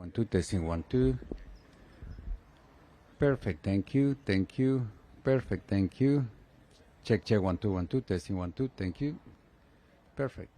1 2 testing 1 2. Perfect. Thank you. Thank you. Perfect. Thank you. Check 1 2 1 2 testing 1 2. Thank you. Perfect.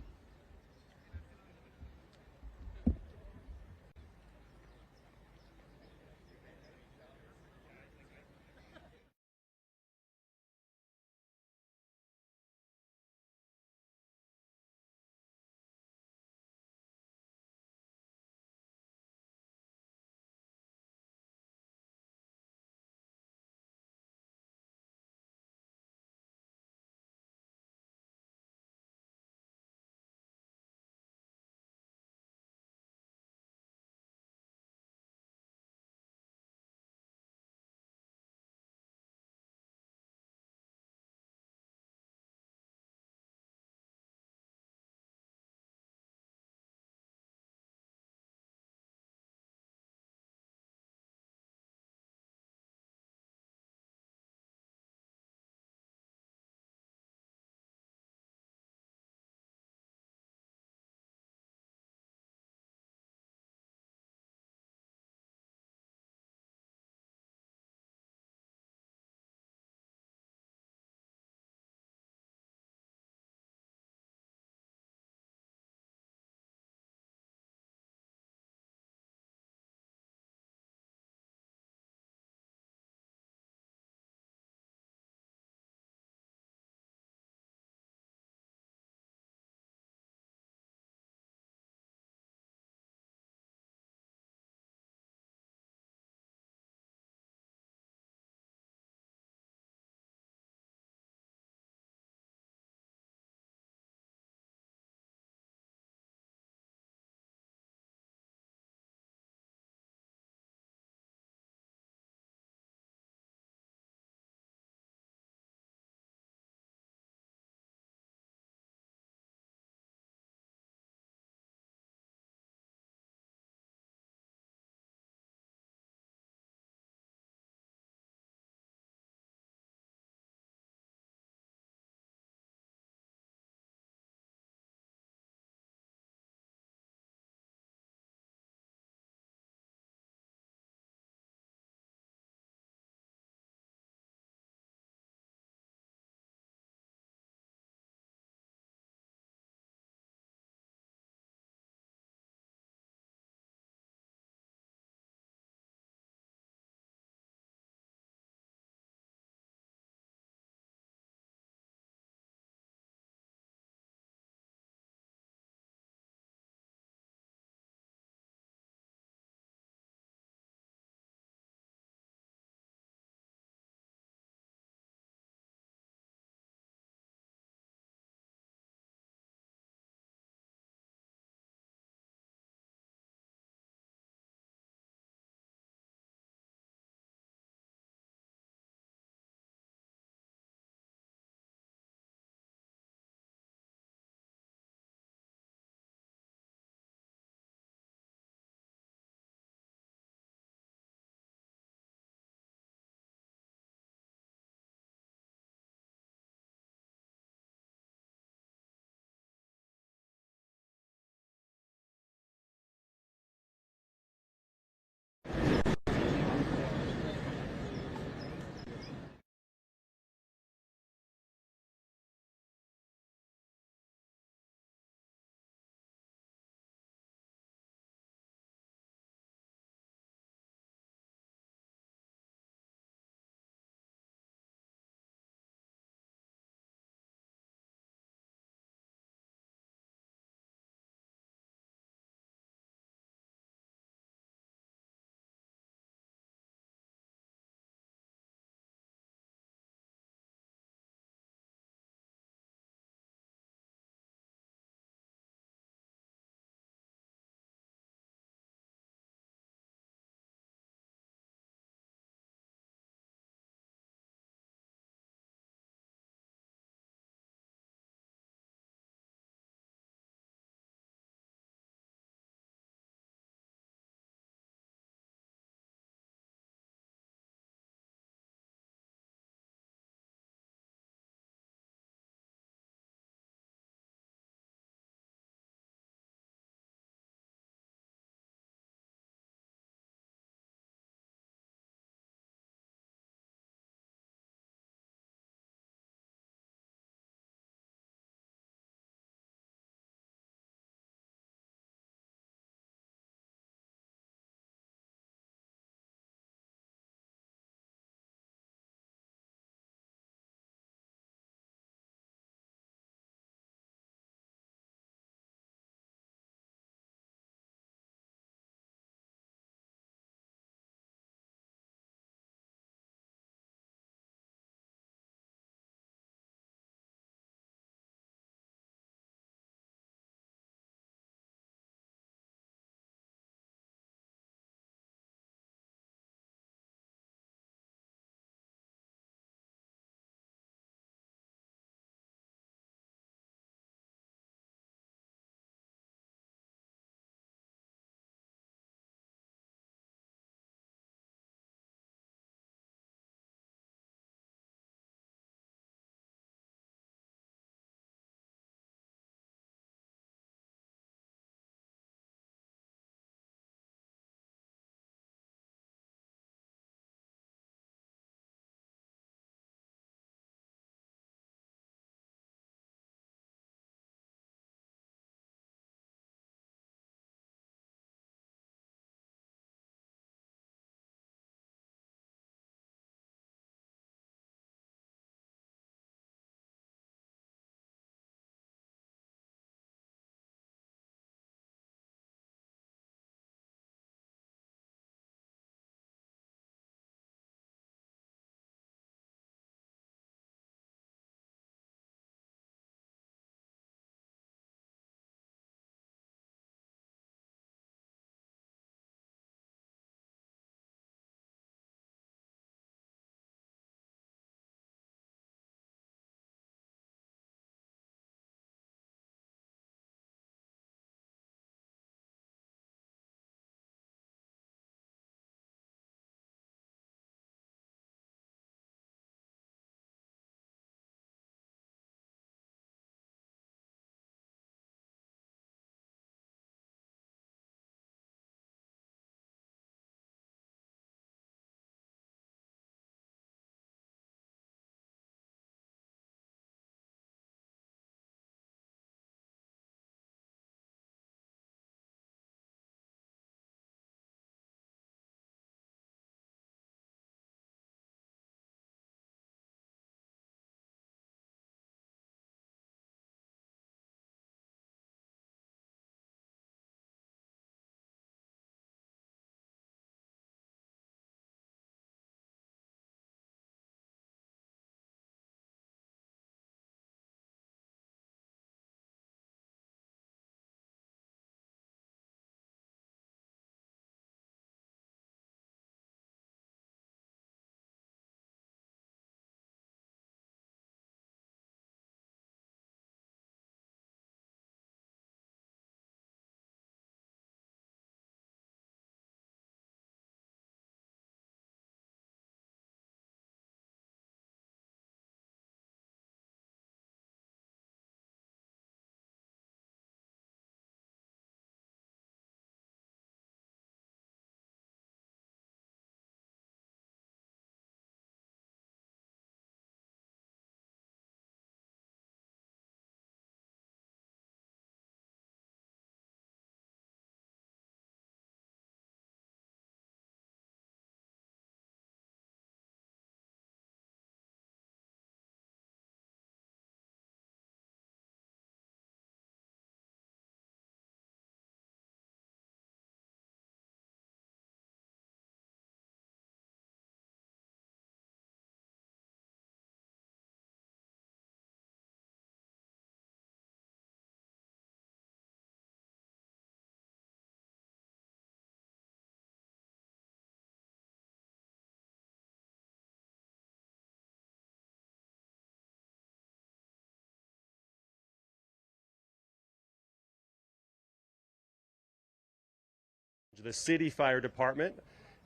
the City Fire Department.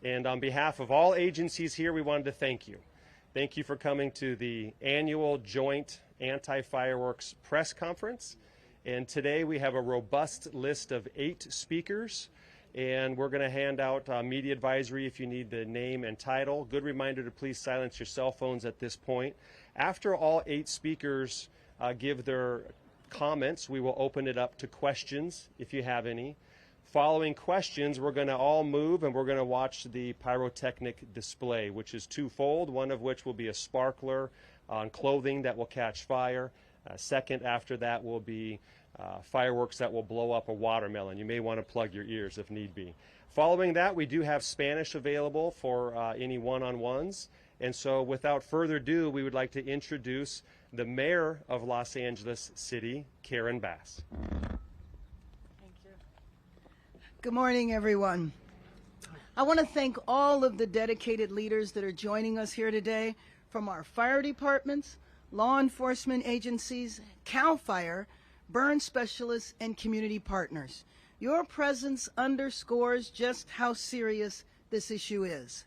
And on behalf of all agencies here, we wanted to thank you. Thank you for coming to the annual joint anti-fireworks press conference. And today we have a robust list of 8 speakers. And we're going to hand out media advisory if you need the name and title. Good reminder to please silence your cell phones at this point. After all 8 speakers give their comments, we will open it up to questions if you have any. Following questions, we're going to all move and we're going to watch the pyrotechnic display, which is twofold, one of which will be a sparkler on clothing that will catch fire. Second, after that, will be fireworks that will blow up a watermelon. You may want to plug your ears if need be. Following that, we do have Spanish available for any one-on-ones. And so without further ado, we would like to introduce the Mayor of Los Angeles City, Karen Bass. Thank you. Good morning, everyone. I want to thank all of the dedicated leaders that are joining us here today from our fire departments, law enforcement agencies, CAL FIRE, burn specialists, and community partners. Your presence underscores just how serious this issue is.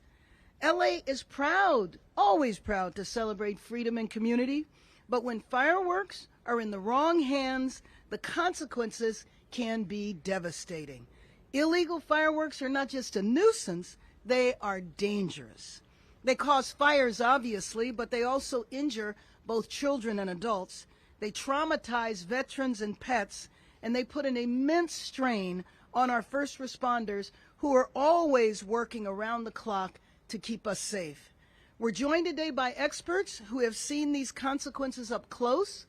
LA is proud, always proud, to celebrate freedom and community, but when fireworks are in the wrong hands, the consequences can be devastating. Illegal fireworks are not just a nuisance, they are dangerous. They cause fires, obviously, but they also injure both children and adults. They traumatize veterans and pets, and they put an immense strain on our first responders who are always working around the clock to keep us safe. We're joined today by experts who have seen these consequences up close,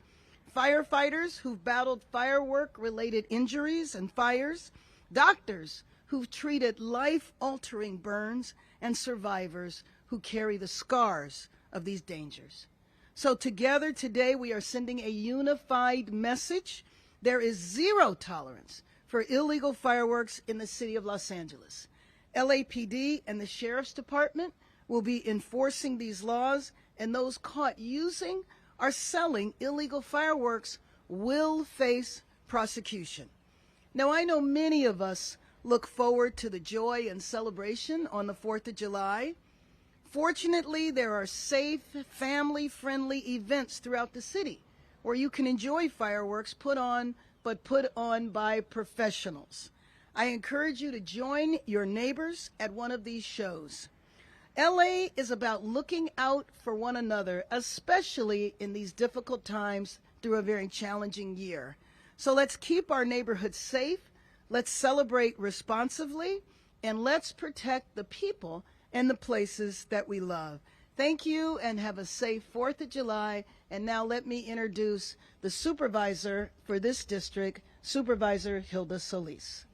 firefighters who've battled firework-related injuries and fires, doctors who've treated life-altering burns, and survivors who carry the scars of these dangers. So together today we are sending a unified message. There is zero tolerance for illegal fireworks in the city of Los Angeles. LAPD and the Sheriff's Department will be enforcing these laws, and those caught using or selling illegal fireworks will face prosecution. Now, I know many of us look forward to the joy and celebration on the 4th of July. Fortunately, there are safe, family-friendly events throughout the city where you can enjoy fireworks put on by professionals. I encourage you to join your neighbors at one of these shows. LA is about looking out for one another, especially in these difficult times through a very challenging year. So let's keep our neighborhoods safe, let's celebrate responsibly, and let's protect the people and the places that we love. Thank you and have a safe 4th of July. And now let me introduce the supervisor for this district, Supervisor Hilda Solis.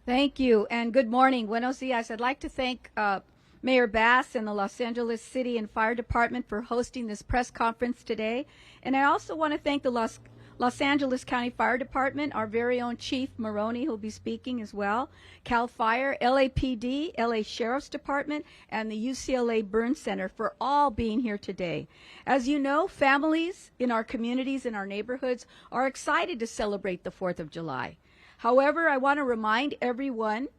Thank you and good morning. Buenos dias. I'd like to thank Mayor Bass and the Los Angeles City and Fire Department for hosting this press conference today. And I also want to thank the Los Angeles County Fire Department, our very own Chief Maroney, who'll be speaking as well, CAL FIRE, LAPD, LA Sheriff's Department, and the UCLA Burn Center for all being here today. As you know, families in our communities and our neighborhoods are excited to celebrate the 4th of July. However, I want to remind everyone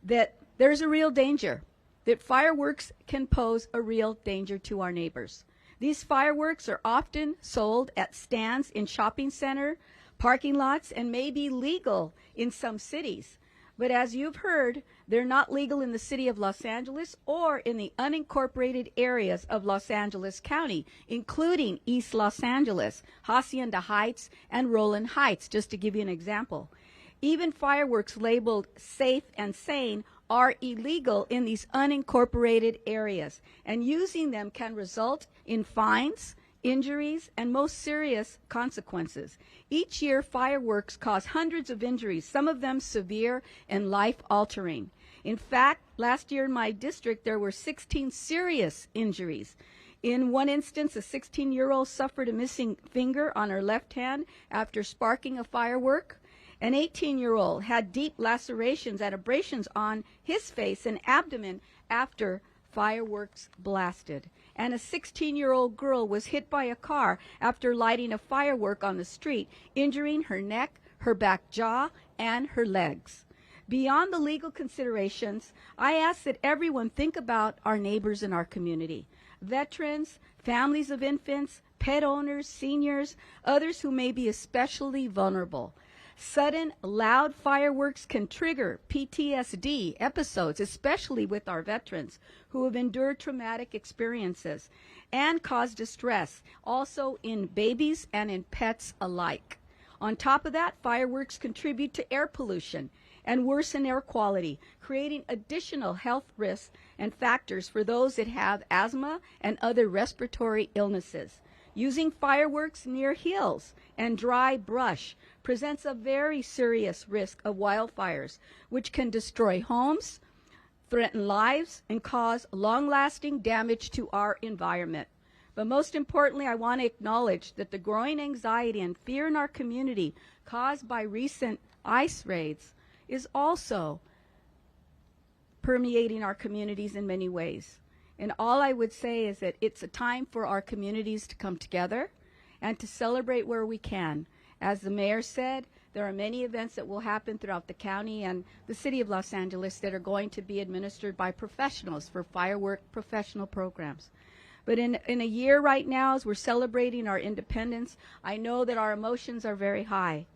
that there's a real danger, that fireworks can pose a real danger to our neighbors. These fireworks are often sold at stands in shopping center, parking lots, and may be legal in some cities. But as you've heard, they're not legal in the city of Los Angeles or in the unincorporated areas of Los Angeles County, including East Los Angeles, Hacienda Heights, and Roland Heights, just to give you an example. Even fireworks labeled safe and sane are illegal in these unincorporated areas, and using them can result in fines, injuries, and most serious consequences. Each year, fireworks cause hundreds of injuries, some of them severe and life-altering. In fact, last year in my district, there were 16 serious injuries. In one instance, a 16-year-old suffered a missing finger on her left hand after sparking a firework. An 18-year-old had deep lacerations and abrasions on his face and abdomen after fireworks blasted. And a 16-year-old girl was hit by a car after lighting a firework on the street, injuring her neck, her back jaw, and her legs. Beyond the legal considerations, I ask that everyone think about our neighbors in our community, veterans, families of infants, pet owners, seniors, others who may be especially vulnerable. Sudden, loud fireworks can trigger PTSD episodes, especially with our veterans who have endured traumatic experiences, and cause distress, also in babies and in pets alike. On top of that, fireworks contribute to air pollution and worsen air quality, creating additional health risks and factors for those that have asthma and other respiratory illnesses. Using fireworks near hills and dry brush presents a very serious risk of wildfires, which can destroy homes, threaten lives, and cause long-lasting damage to our environment. But most importantly, I want to acknowledge that the growing anxiety and fear in our community caused by recent ICE raids is also permeating our communities in many ways. And all I would say is that it's a time for our communities to come together and to celebrate where we can. As the mayor said, there are many events that will happen throughout the county and the city of Los Angeles that are going to be administered by professionals for firework professional programs. But in a year right now, as we're celebrating our independence, I know that our emotions are very high.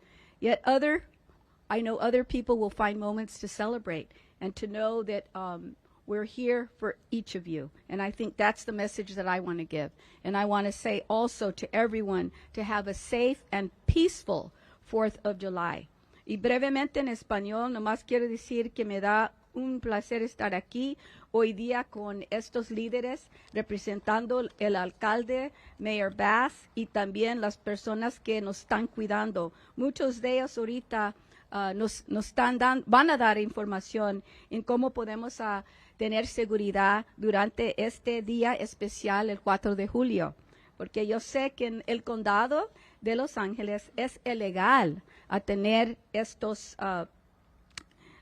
Yet I know other people will find moments to celebrate and to know that we're here for each of you. And I think that's the message that I want to give. And I want to say also to everyone to have a safe and peaceful 4th of July. Y brevemente en español, nomás quiero decir que me da un placer estar aquí hoy día con estos líderes representando el alcalde, Mayor Bass, y también las personas que nos están cuidando. Muchos de ellos ahorita van a dar información en cómo podemos tener seguridad durante este día especial, el 4 de julio. Porque yo sé que en el condado de Los Ángeles es ilegal a tener estos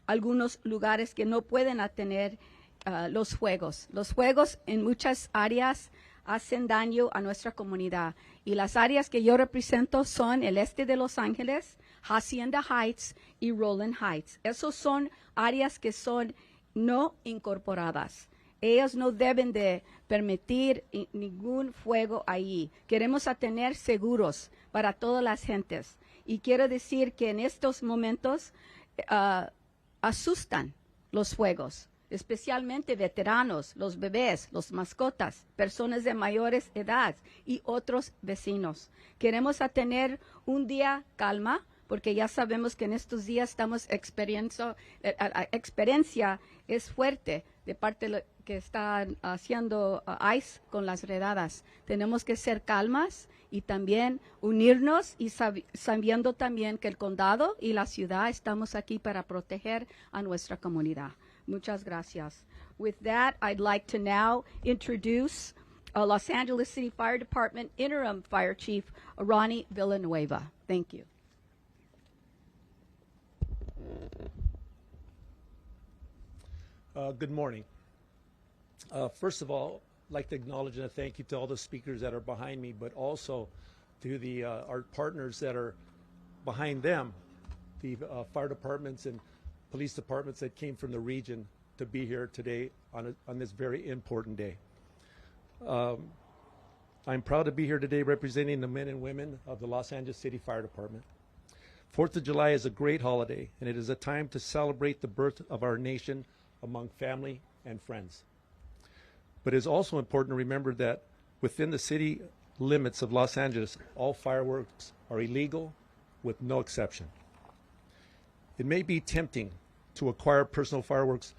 algunos lugares que no pueden tener los juegos. Los juegos en muchas áreas hacen daño a nuestra comunidad. Y las áreas que yo represento son el este de Los Ángeles, Hacienda Heights y Rowland Heights. Esos son áreas que son no incorporadas. Ellos no deben de permitir ningún fuego ahí. Queremos tener seguros para todas las gentes. Y quiero decir que en estos momentos asustan los fuegos, especialmente veteranos, los bebés, los mascotas, personas de mayores edad y otros vecinos. Queremos tener un día calma, porque ya sabemos que en estos días estamos experiencia es fuerte de parte de lo que están haciendo ICE con las redadas. Tenemos que ser calmas y también unirnos y sabiendo también que el condado y la ciudad estamos aquí para proteger a nuestra comunidad. Muchas gracias. With that, I'd like to now introduce Los Angeles City Fire Department Interim Fire Chief Ronnie Villanueva. Thank you. Good morning. First of all, I'd like to acknowledge and a thank you to all the speakers that are behind me, but also to our partners that are behind them, the fire departments and police departments that came from the region to be here today on this very important day. I'm proud to be here today representing the men and women of the Los Angeles City Fire Department. 4th of July is a great holiday, and it is a time to celebrate the birth of our nation among family and friends. But it is also important to remember that within the city limits of Los Angeles, all fireworks are illegal with no exception. It may be tempting to acquire personal fireworks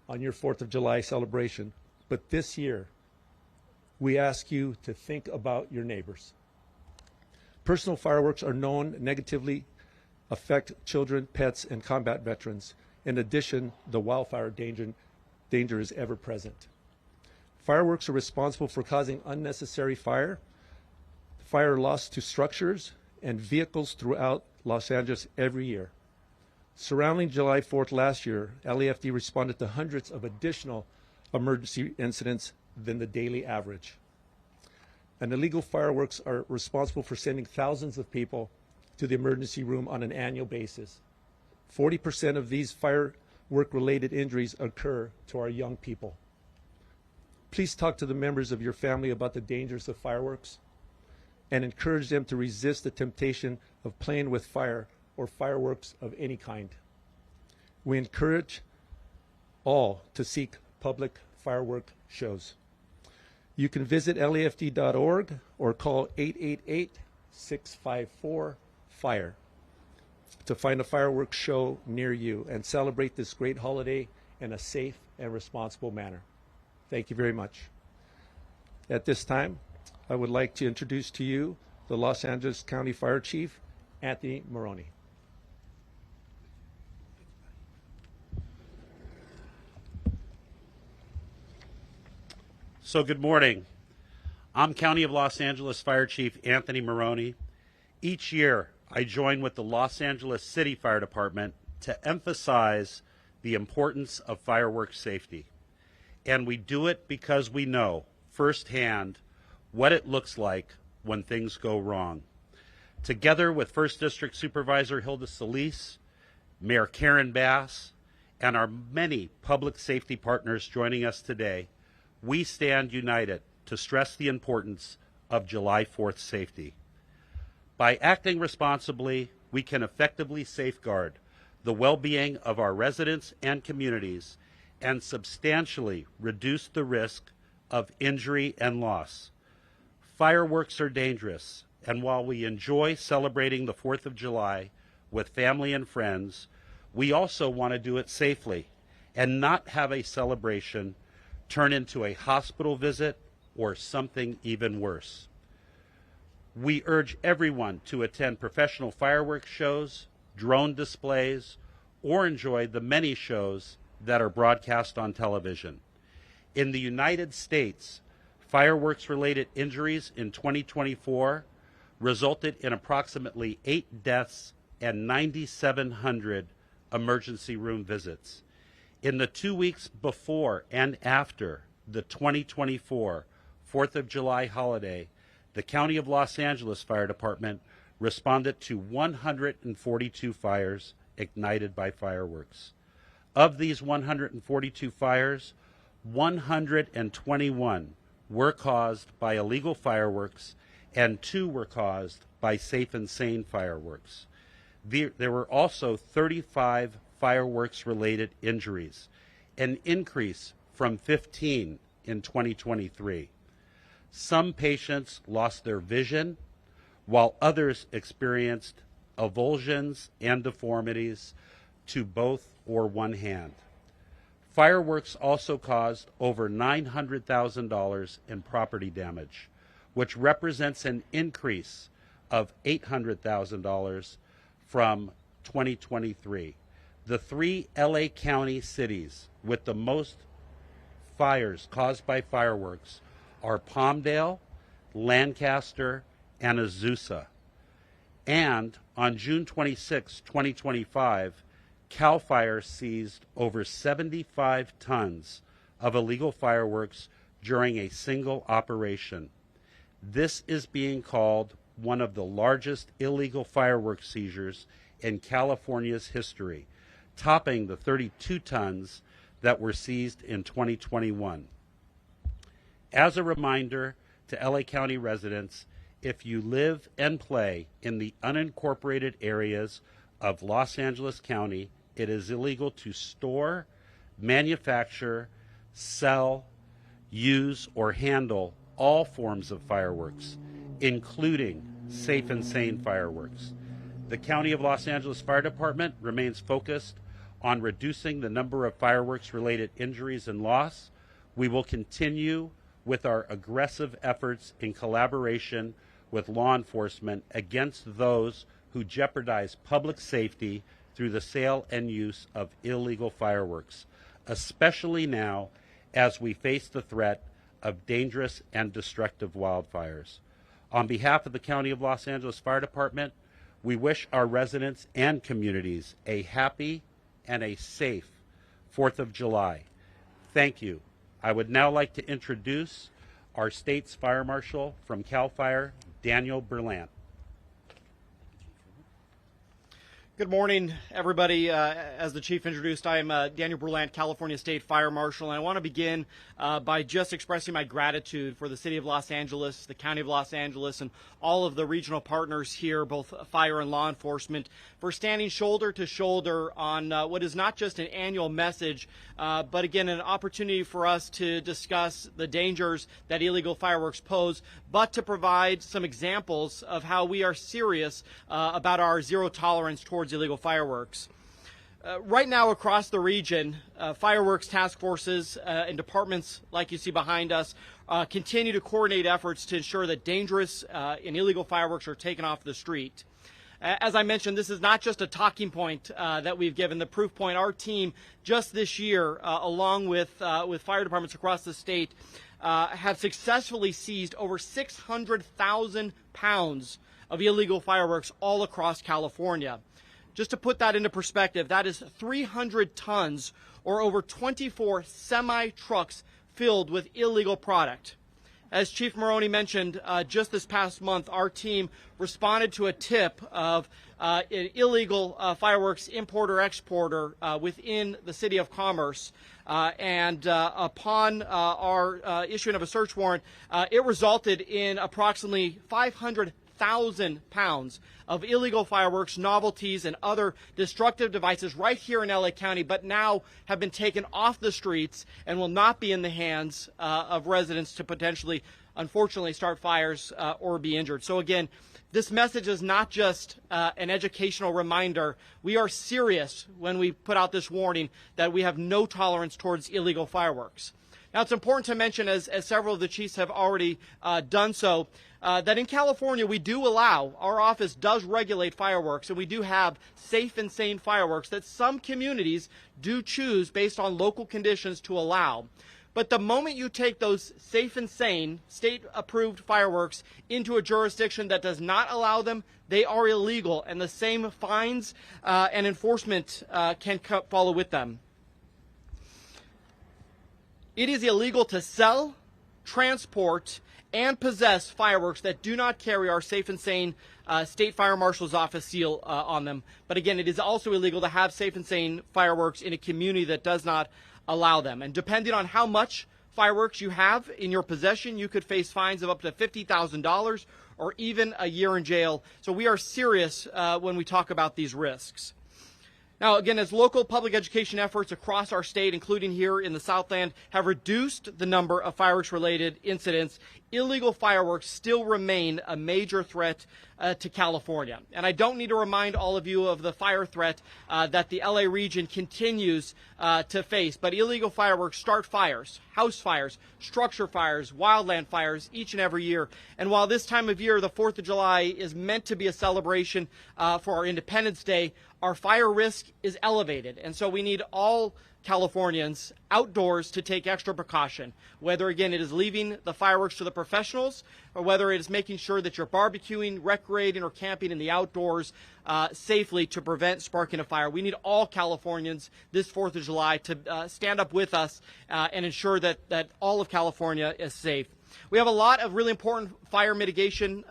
on your 4th of July celebration, but this year, we ask you to think about your neighbors. Personal fireworks are known negatively affect children, pets, and combat veterans. In addition, the wildfire danger is ever present. Fireworks are responsible for causing unnecessary fire loss to structures and vehicles throughout Los Angeles every year. Surrounding July 4th last year, LAFD responded to hundreds of additional emergency incidents than the daily average. And illegal fireworks are responsible for sending thousands of people to the emergency room on an annual basis. 40% of these firework-related injuries occur to our young people. Please talk to the members of your family about the dangers of fireworks and encourage them to resist the temptation of playing with fire or fireworks of any kind. We encourage all to seek public firework shows. You can visit LAFD.org or call 888-654-FIRE to find a fireworks show near you and celebrate this great holiday in a safe and responsible manner. Thank you very much. At this time, I would like to introduce to you the Los Angeles County Fire Chief, Anthony Maroney. So good morning. I'm County of Los Angeles Fire Chief Anthony Maroney. Each year, I join with the Los Angeles City Fire Department to emphasize the importance of fireworks safety. And we do it because we know firsthand what it looks like when things go wrong. Together with 1st District Supervisor Hilda Solis, Mayor Karen Bass, and our many public safety partners joining us today, we stand united to stress the importance of July 4th safety. By acting responsibly, we can effectively safeguard the well-being of our residents and communities and substantially reduce the risk of injury and loss. Fireworks are dangerous, and while we enjoy celebrating the 4th of July with family and friends, we also want to do it safely and not have a celebration turn into a hospital visit or something even worse. We urge everyone to attend professional fireworks shows, drone displays, or enjoy the many shows that are broadcast on television. In the United States, fireworks-related injuries in 2024 resulted in approximately 8 deaths and 9,700 emergency room visits. In the 2 weeks before and after the 2024 4th of July holiday, the County of Los Angeles Fire Department responded to 142 fires ignited by fireworks. Of these 142 fires, 121 were caused by illegal fireworks and 2 were caused by safe and sane fireworks. There were also 35 fireworks-related injuries, an increase from 15 in 2023. Some patients lost their vision, while others experienced avulsions and deformities to both or one hand. Fireworks also caused over $900,000 in property damage, which represents an increase of $800,000 from 2023. The 3 LA County cities with the most fires caused by fireworks are Palmdale, Lancaster, and Azusa. And on June 26, 2025, CAL FIRE seized over 75 tons of illegal fireworks during a single operation. This is being called one of the largest illegal fireworks seizures in California's history, topping the 32 tons that were seized in 2021. As a reminder to LA County residents, if you live and play in the unincorporated areas of Los Angeles County, it is illegal to store, manufacture, sell, use, or handle all forms of fireworks, including safe and sane fireworks. The County of Los Angeles Fire Department remains focused on reducing the number of fireworks-related injuries and loss. We will continue with our aggressive efforts in collaboration with law enforcement against those who jeopardize public safety through the sale and use of illegal fireworks, especially now as we face the threat of dangerous and destructive wildfires. On behalf of the County of Los Angeles Fire Department, we wish our residents and communities a happy and a safe 4th of July. Thank you. I would now like to introduce our state's fire marshal from CAL FIRE, Daniel Berlant. Good morning, everybody. As the chief introduced, I am Daniel Berlant, California State Fire Marshal, and I want to begin by just expressing my gratitude for the City of Los Angeles, the County of Los Angeles, and all of the regional partners here, both fire and law enforcement, for standing shoulder to shoulder on what is not just an annual message, but again, an opportunity for us to discuss the dangers that illegal fireworks pose, but to provide some examples of how we are serious about our zero tolerance towards illegal fireworks. Right now across the region, fireworks task forces and departments like you see behind us continue to coordinate efforts to ensure that dangerous and illegal fireworks are taken off the street. As I mentioned, this is not just a talking point that we've given. The proof point, our team just this year, along with fire departments across the state, have successfully seized over 600,000 pounds of illegal fireworks all across California. Just to put that into perspective, that is 300 tons or over 24 semi-trucks filled with illegal product. As Chief Maroney mentioned, just this past month, our team responded to a tip of an illegal fireworks importer-exporter within the City of Commerce. And upon our issuing of a search warrant, it resulted in approximately 500,000 pounds of illegal fireworks, novelties, and other destructive devices right here in LA County, but now have been taken off the streets and will not be in the hands of residents to potentially, unfortunately, start fires or be injured. So again, this message is not just an educational reminder. We are serious when we put out this warning that we have no tolerance towards illegal fireworks. Now, it's important to mention, as several of the chiefs have already done so, that in California we do allow, our office does regulate fireworks, and we do have safe and sane fireworks that some communities do choose based on local conditions to allow. But the moment you take those safe and sane, state-approved fireworks into a jurisdiction that does not allow them, they are illegal, and the same fines and enforcement can follow with them. It is illegal to sell, transport, and possess fireworks that do not carry our safe and sane State Fire Marshal's Office seal on them. But again, it is also illegal to have safe and sane fireworks in a community that does not allow them. And depending on how much fireworks you have in your possession, you could face fines of up to $50,000 or even a year in jail. So we are serious when we talk about these risks. Now, again, as local public education efforts across our state, including here in the Southland, have reduced the number of fireworks-related incidents, illegal fireworks still remain a major threat to California. And I don't need to remind all of you of the fire threat that the LA region continues to face. But illegal fireworks start fires, house fires, structure fires, wildland fires each and every year. And while this time of year, the 4th of July, is meant to be a celebration for our Independence Day, our fire risk is elevated. And so we need all Californians outdoors to take extra precaution, whether, again, it is leaving the fireworks to the professionals or whether it is making sure that you're barbecuing, recreating, or camping in the outdoors safely to prevent sparking a fire. We need all Californians this 4th of July to stand up with us and ensure that all of California is safe. We have a lot of really important fire mitigation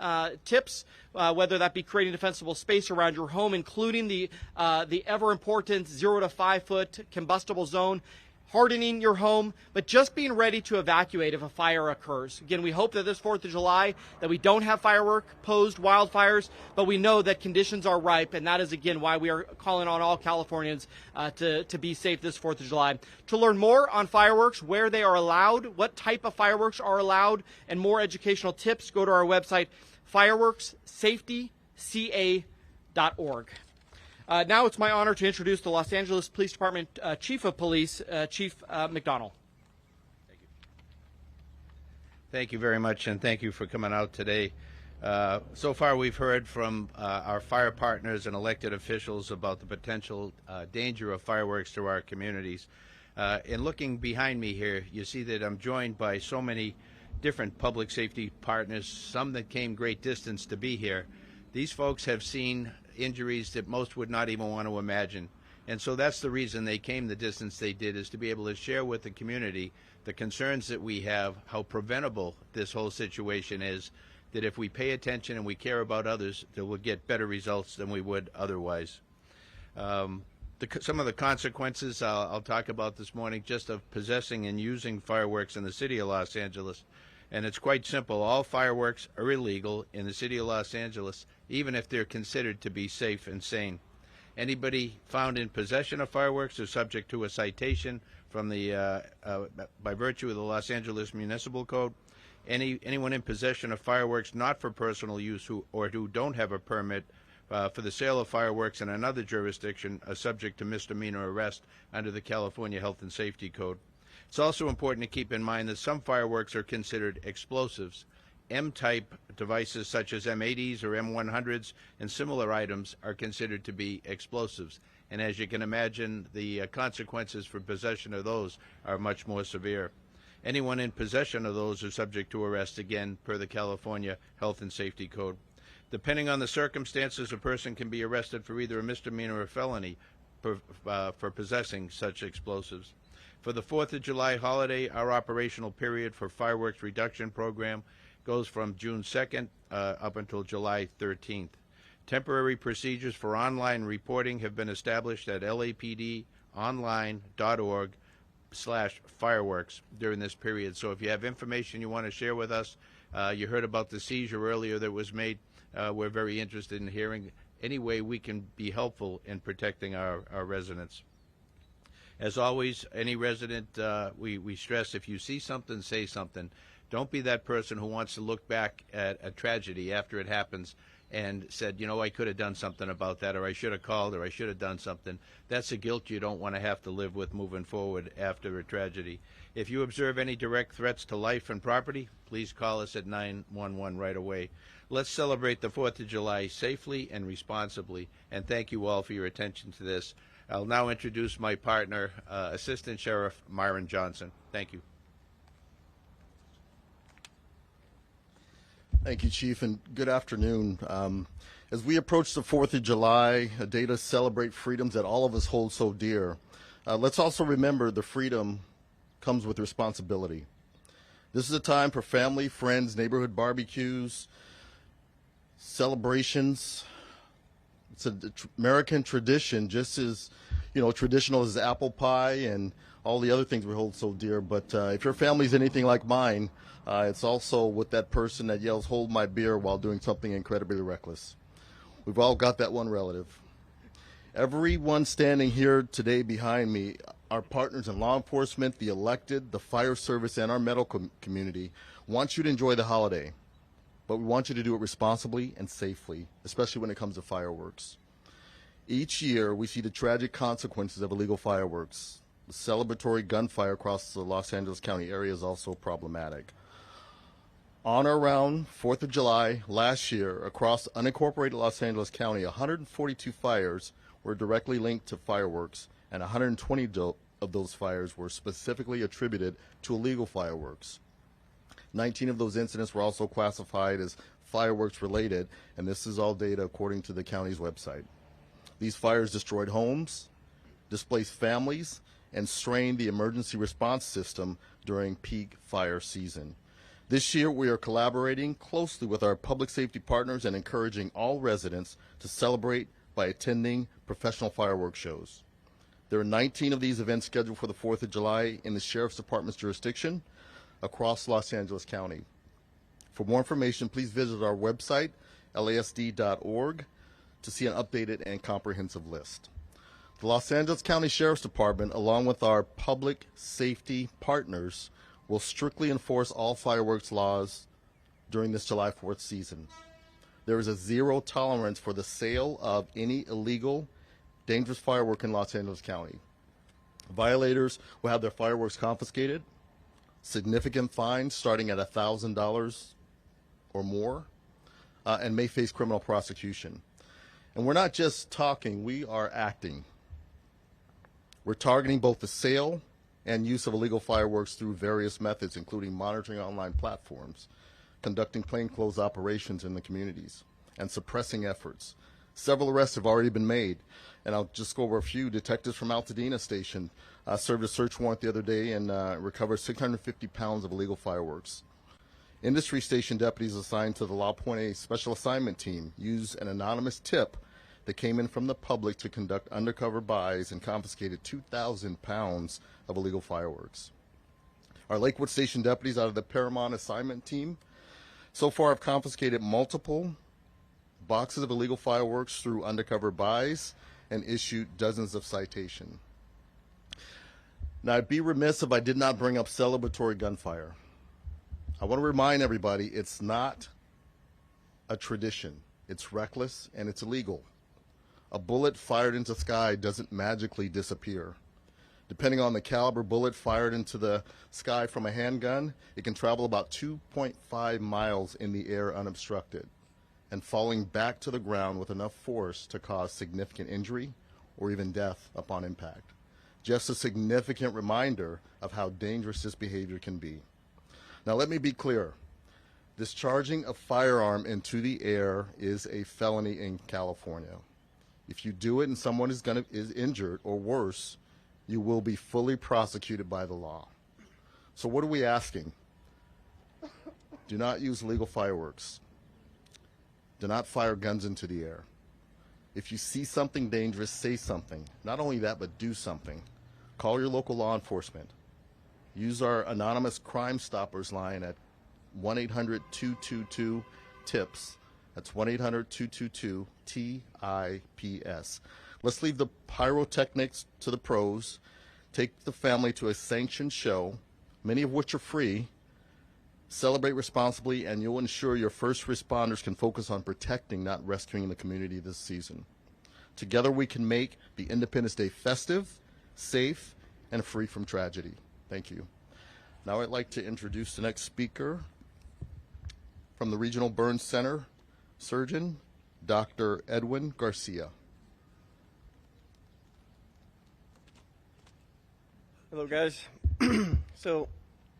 tips, whether that be creating defensible space around your home, including the ever-important 0 to 5 foot combustible zone, hardening your home, but just being ready to evacuate if a fire occurs. Again, we hope that this 4th of July that we don't have firework-posed wildfires, but we know that conditions are ripe, and that is, again, why we are calling on all Californians to be safe this 4th of July. To learn more on fireworks, where they are allowed, what type of fireworks are allowed, and more educational tips, go to our website, fireworkssafetyca.org. Now it's my honor to introduce the Los Angeles Police Department Chief of Police, Chief McDonnell. Thank you very much, and thank you for coming out today. So far we've heard from our fire partners and elected officials about the potential danger of fireworks to our communities. And looking behind me here, you see that I'm joined by so many different public safety partners, some that came great distance to be here. These folks have seen injuries that most would not even want to imagine. And so that's the reason they came the distance they did, is to be able to share with the community the concerns that we have, how preventable this whole situation is, that if we pay attention and we care about others, that we'll get better results than we would otherwise. Some of the consequences I'll talk about this morning just of possessing and using fireworks in the city of Los Angeles. And it's quite simple. All fireworks are illegal in the city of Los Angeles, even if they're considered to be safe and sane. Anybody found in possession of fireworks is subject to a citation from the by virtue of the Los Angeles Municipal Code. Anyone in possession of fireworks not for personal use who don't have a permit for the sale of fireworks in another jurisdiction are subject to misdemeanor arrest under the California Health and Safety Code. It's also important to keep in mind that some fireworks are considered explosives. M-type devices such as M80s or M100s and similar items are considered to be explosives. And as you can imagine, the consequences for possession of those are much more severe. Anyone in possession of those are subject to arrest, again, per the California Health and Safety Code. Depending on the circumstances, a person can be arrested for either a misdemeanor or felony for possessing such explosives. For the 4th of July holiday, our operational period for fireworks reduction program goes from June 2nd up until July 13th. Temporary procedures for online reporting have been established at lapdonline.org/fireworks during this period. So if you have information you want to share with us, you heard about the seizure earlier that was made. We're very interested in hearing any way we can be helpful in protecting our residents. As always, any resident, we stress, if you see something, say something. Don't be that person who wants to look back at a tragedy after it happens and said, you know, I could have done something about that, or I should have called, or I should have done something. That's a guilt you don't want to have to live with moving forward after a tragedy. If you observe any direct threats to life and property, please call us at 911 right away. Let's celebrate the 4th of July safely and responsibly, and thank you all for your attention to this. I'll now introduce my partner, Assistant Sheriff Myron Johnson. Thank you. Thank you, Chief, and good afternoon. As we approach the 4th of July, a day to celebrate freedoms that all of us hold so dear, let's also remember the freedom comes with responsibility. This is a time for family, friends, neighborhood barbecues, celebrations. It's an American tradition, just as, you know, traditional as apple pie and all the other things we hold so dear. But if your family's anything like mine, it's also with that person that yells, "Hold my beer," while doing something incredibly reckless. We've all got that one relative. Everyone standing here today behind me, our partners in law enforcement, the elected, the fire service, and our medical community, want you to enjoy the holiday. But we want you to do it responsibly and safely, especially when it comes to fireworks. Each year, we see the tragic consequences of illegal fireworks. The celebratory gunfire across the Los Angeles County area is also problematic. On or around 4th of July last year, across unincorporated Los Angeles County, 142 fires were directly linked to fireworks, and 120 of those fires were specifically attributed to illegal fireworks. 19 of those incidents were also classified as fireworks related, and this is all data according to the county's website. These fires destroyed homes, displaced families, and strained the emergency response system during peak fire season. This year, we are collaborating closely with our public safety partners and encouraging all residents to celebrate by attending professional fireworks shows. There are 19 of these events scheduled for the 4th of July in the Sheriff's Department's jurisdiction across Los Angeles County. For more information, please visit our website, LAFD.org, to see an updated and comprehensive list. The Los Angeles County Sheriff's Department, along with our public safety partners, will strictly enforce all fireworks laws during this July 4th season. There is a zero tolerance for the sale of any illegal, dangerous firework in Los Angeles County. Violators will have their fireworks confiscated, significant fines starting at $1,000 or more, and may face criminal prosecution. And we're not just talking, we are acting. We're targeting both the sale and use of illegal fireworks through various methods, including monitoring online platforms, conducting plainclothes operations in the communities, and suppressing efforts. Several arrests have already been made, and I'll just go over a few. Detectives from Altadena Station served a search warrant the other day and recovered 650 pounds of illegal fireworks. Industry station deputies assigned to the La Puente Special Assignment Team used an anonymous tip that came in from the public to conduct undercover buys and confiscated 2,000 pounds of illegal fireworks. Our Lakewood Station deputies out of the Paramount assignment team so far have confiscated multiple boxes of illegal fireworks through undercover buys and issued dozens of citations. Now, I'd be remiss if I did not bring up celebratory gunfire. I want to remind everybody it's not a tradition. It's reckless and it's illegal. A bullet fired into the sky doesn't magically disappear. Depending on the caliber bullet fired into the sky from a handgun, it can travel about 2.5 miles in the air unobstructed and falling back to the ground with enough force to cause significant injury or even death upon impact. Just a significant reminder of how dangerous this behavior can be. Now let me be clear. Discharging a firearm into the air is a felony in California. If you do it and someone is injured or worse, you will be fully prosecuted by the law. So what are we asking? Do not use illegal fireworks. Do not fire guns into the air. If you see something dangerous, say something. Not only that, but do something. Call your local law enforcement. Use our anonymous Crime Stoppers line at 1-800-222-TIPS. That's 1-800-222-TIPS. Let's leave the pyrotechnics to the pros. Take the family to a sanctioned show, many of which are free. Celebrate responsibly, and you'll ensure your first responders can focus on protecting, not rescuing the community this season. Together we can make the Independence Day festive, safe, and free from tragedy. Thank you. Now I'd like to introduce the next speaker from the Regional Burn Center, Surgeon Dr. Edwin Garcia. Hello, guys. So,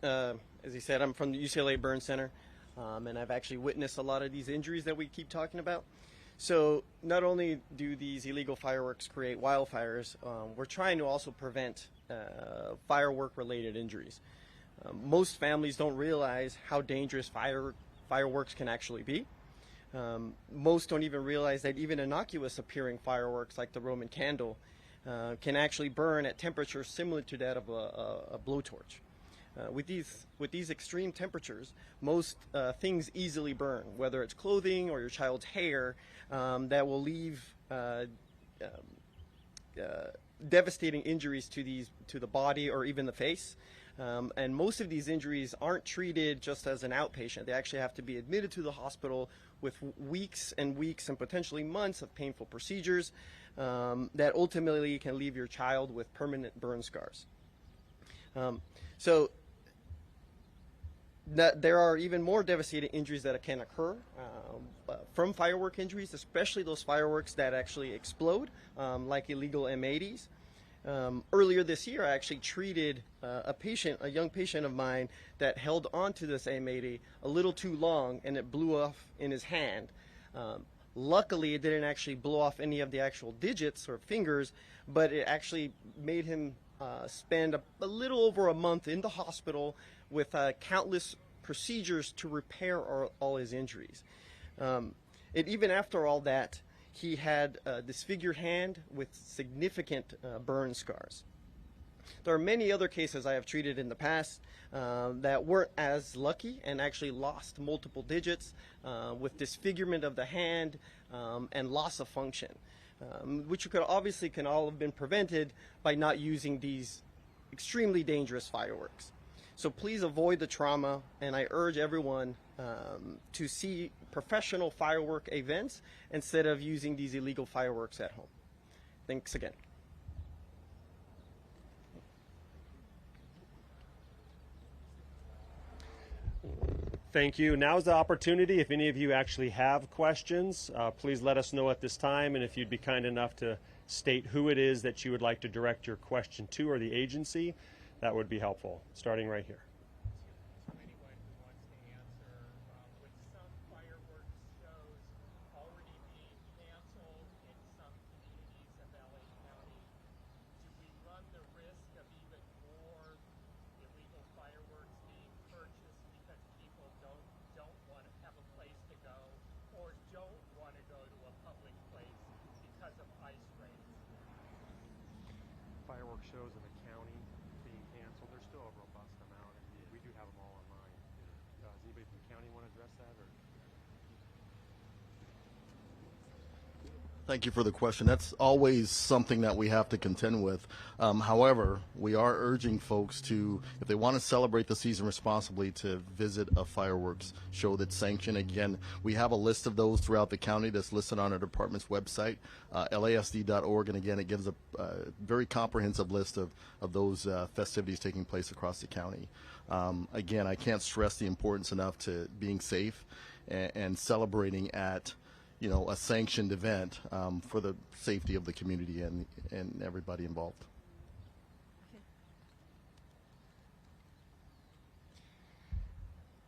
as he said, I'm from the UCLA Burn Center, and I've actually witnessed a lot of these injuries that we keep talking about. So not only do these illegal fireworks create wildfires, we're trying to also prevent firework-related injuries. Most families don't realize how dangerous fireworks can actually be. Most don't even realize that even innocuous appearing fireworks like the Roman candle can actually burn at temperatures similar to that of a blowtorch. With these extreme temperatures, most things easily burn, whether it's clothing or your child's hair, that will leave devastating injuries to the body or even the face. And most of these injuries aren't treated just as an outpatient. They actually have to be admitted to the hospital with weeks and weeks and potentially months of painful procedures that ultimately can leave your child with permanent burn scars. So there are even more devastating injuries that can occur from firework injuries, especially those fireworks that actually explode, like illegal M80s. Earlier this year, I actually treated a young patient of mine that held onto this M80 a little too long, and it blew off in his hand. Luckily, it didn't actually blow off any of the actual digits or fingers, but it actually made him spend a little over a month in the hospital with countless procedures to repair all his injuries. And even after all that, he had a disfigured hand with significant burn scars. There are many other cases I have treated in the past that weren't as lucky and actually lost multiple digits with disfigurement of the hand and loss of function, which can all have been prevented by not using these extremely dangerous fireworks. So please avoid the trauma, and I urge everyone to see professional firework events instead of using these illegal fireworks at home. Thanks again. Thank you. Now's the opportunity. If any of you actually have questions, please let us know at this time, and if you'd be kind enough to state who it is that you would like to direct your question to or the agency, that would be helpful. Starting right here. fireworks shows in the county being canceled. There's still a robust amount, and we do have them all online. Does anybody from the county want to address that? Or? Thank you for the question. That's always something that we have to contend with. However, we are urging folks to, if they want to celebrate the season responsibly, to visit a fireworks show that's sanctioned. Again, we have a list of those throughout the county that's listed on our department's website, LAFD.org, and again, it gives a very comprehensive list of those festivities taking place across the county. Again, I can't stress the importance enough to being safe and celebrating at a sanctioned event for the safety of the community and everybody involved.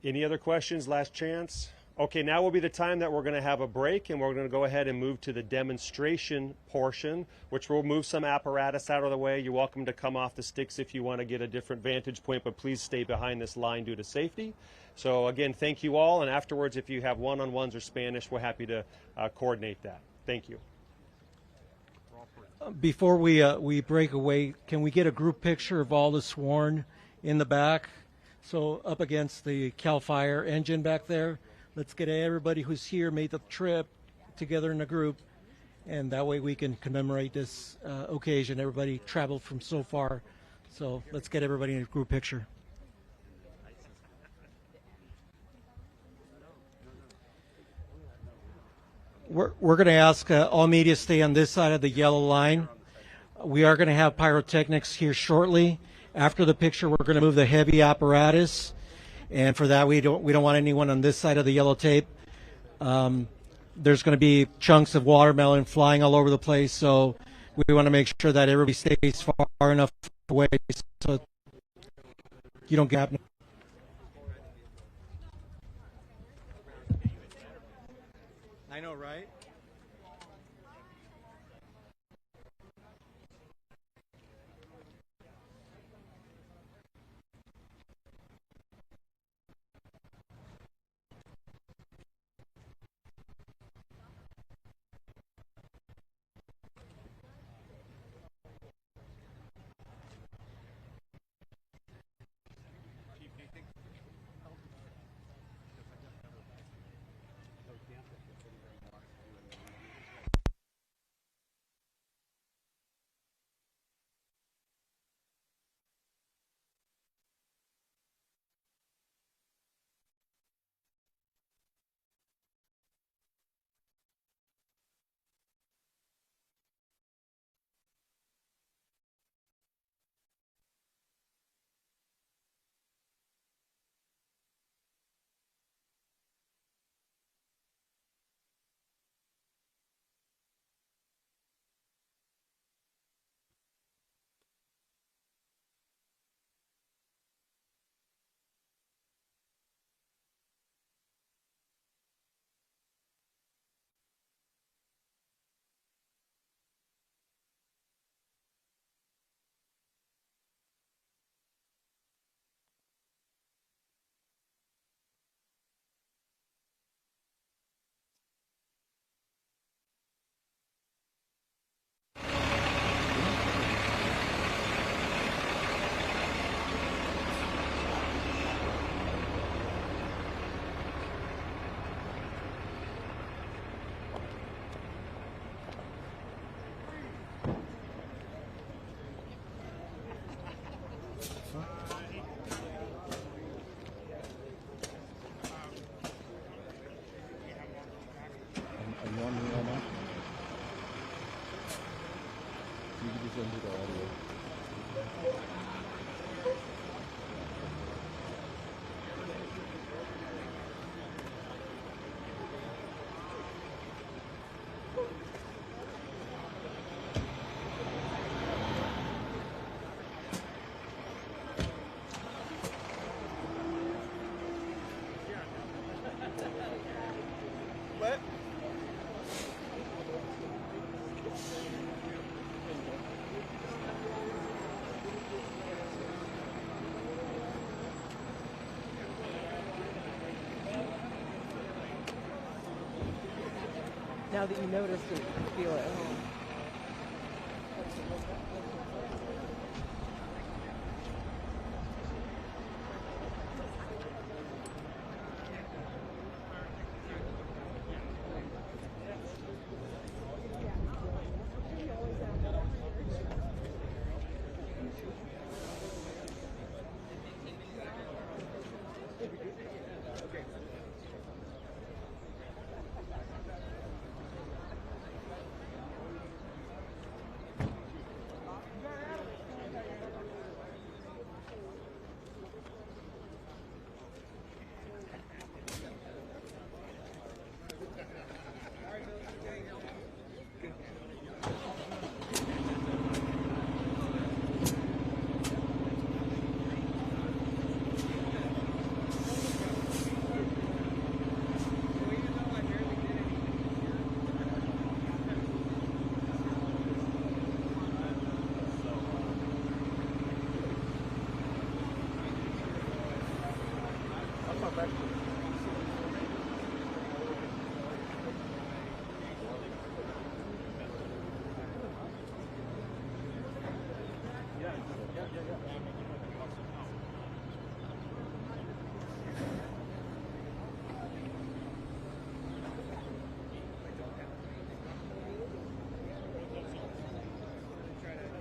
Any other questions? Last chance. Okay, now will be the time that we're going to have a break, and we're going to go ahead and move to the demonstration portion, which will move some apparatus out of the way. You're welcome to come off the sticks if you want to get a different vantage point, but please stay behind this line due to safety. So again, thank you all, and afterwards, if you have one-on-ones or Spanish, we're happy to coordinate that. Thank you. Before we break away, can we get a group picture of all the sworn in the back? So up against the CAL FIRE engine back there. Let's get everybody who's here, made the trip, together in a group, and that way we can commemorate this occasion. Everybody traveled from so far, so let's get everybody in a group picture. We're going to ask all media stay on this side of the yellow line. We are going to have pyrotechnics here shortly. After the picture, we're going to move the heavy apparatus, and for that we don't want anyone on this side of the yellow tape. There's going to be chunks of watermelon flying all over the place, so we want to make sure that everybody stays far enough away so you don't get. I know, right? Now that you noticed it, feel at home.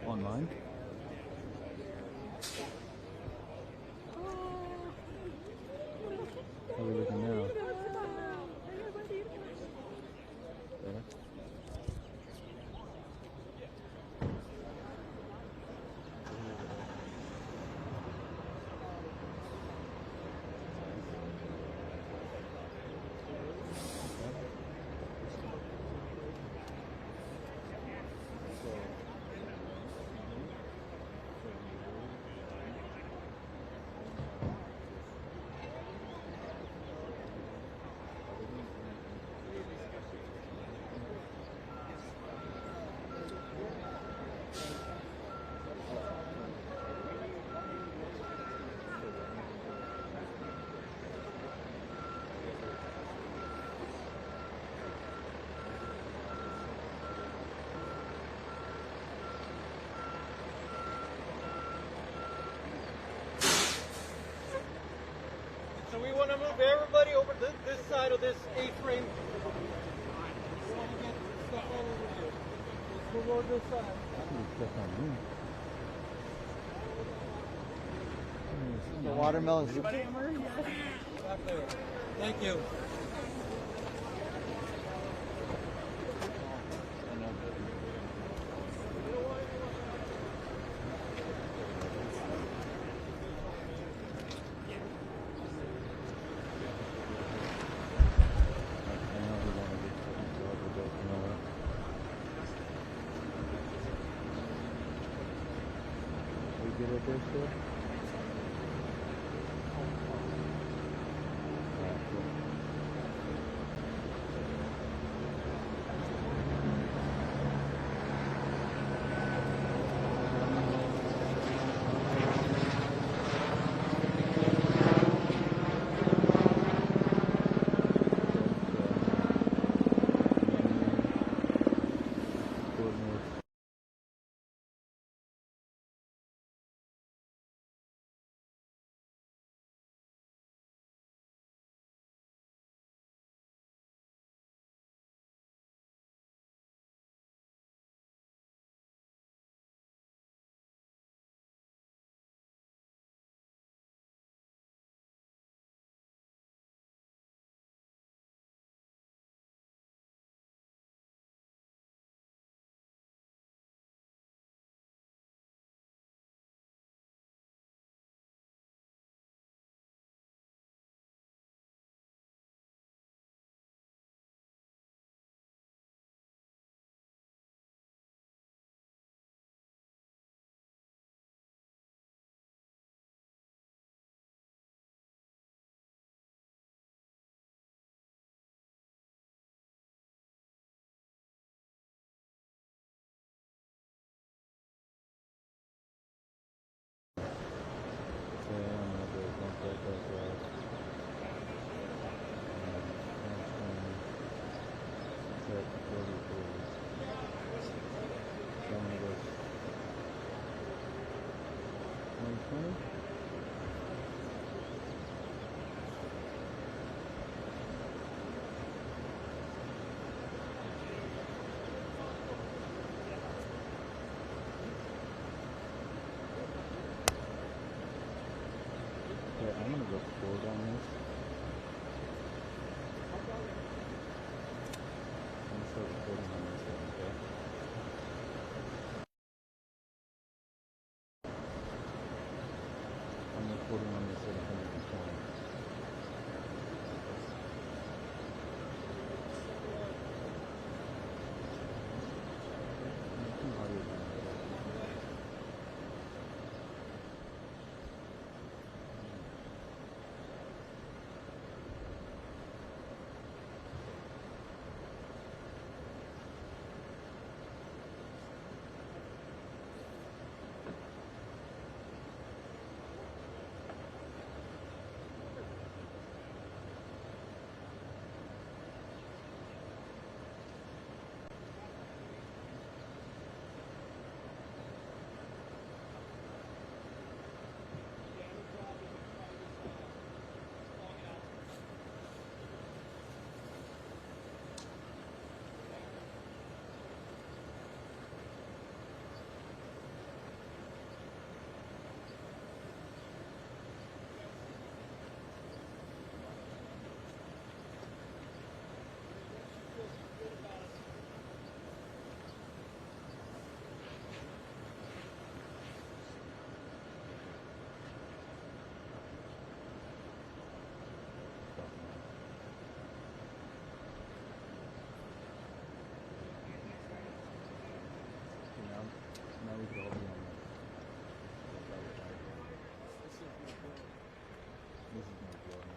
Online. How are we looking now? Better? So we want to move everybody over to this side of this A-frame. We want to get stuff all over here. Let's move over this side. The watermelon soup. Back there. Thank you. Get it there, sir? Hotchkin, 20. Okay, I'm gonna go forward on this. I'm gonna start recording on this one, okay? I'm recording on this at 120. Nothing higher than that. Now we can all be on this. This is gonna blow now.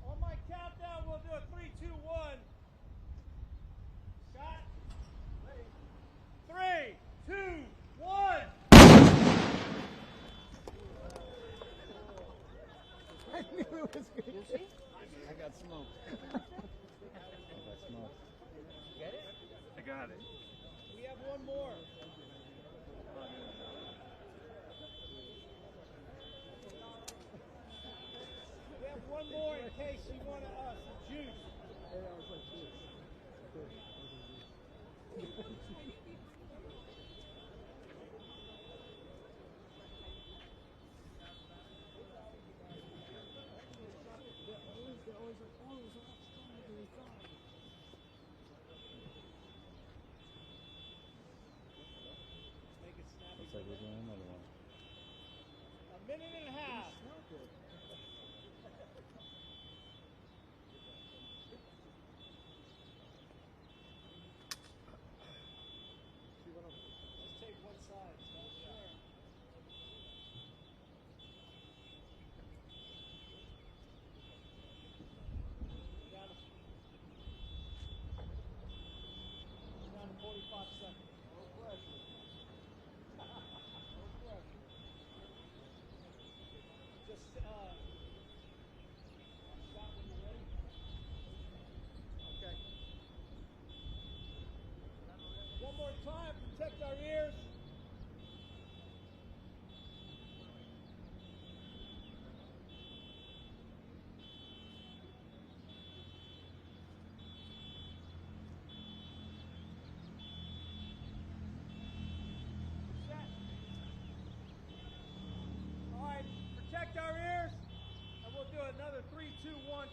On my countdown, we'll do a 3, 2, 1. Shot. Ready. 3, 2, 1. I knew it was good. I got smoked. I got smoked. Get it? I got it. We have one more. We have one more in case you want some juice. Looks like we're doing another one. A minute and a half. Let's take one side. Sure. Down to 45 seconds. No pressure. No pressure. Just stop when you're ready. Okay. One more time, protect our ears.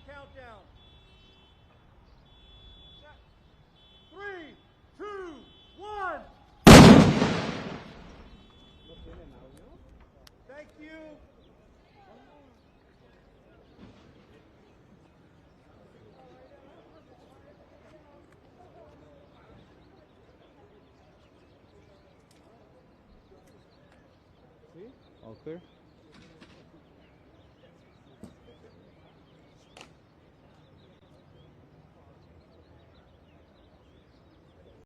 countdown. 3, 2, 1. Thank you. All clear?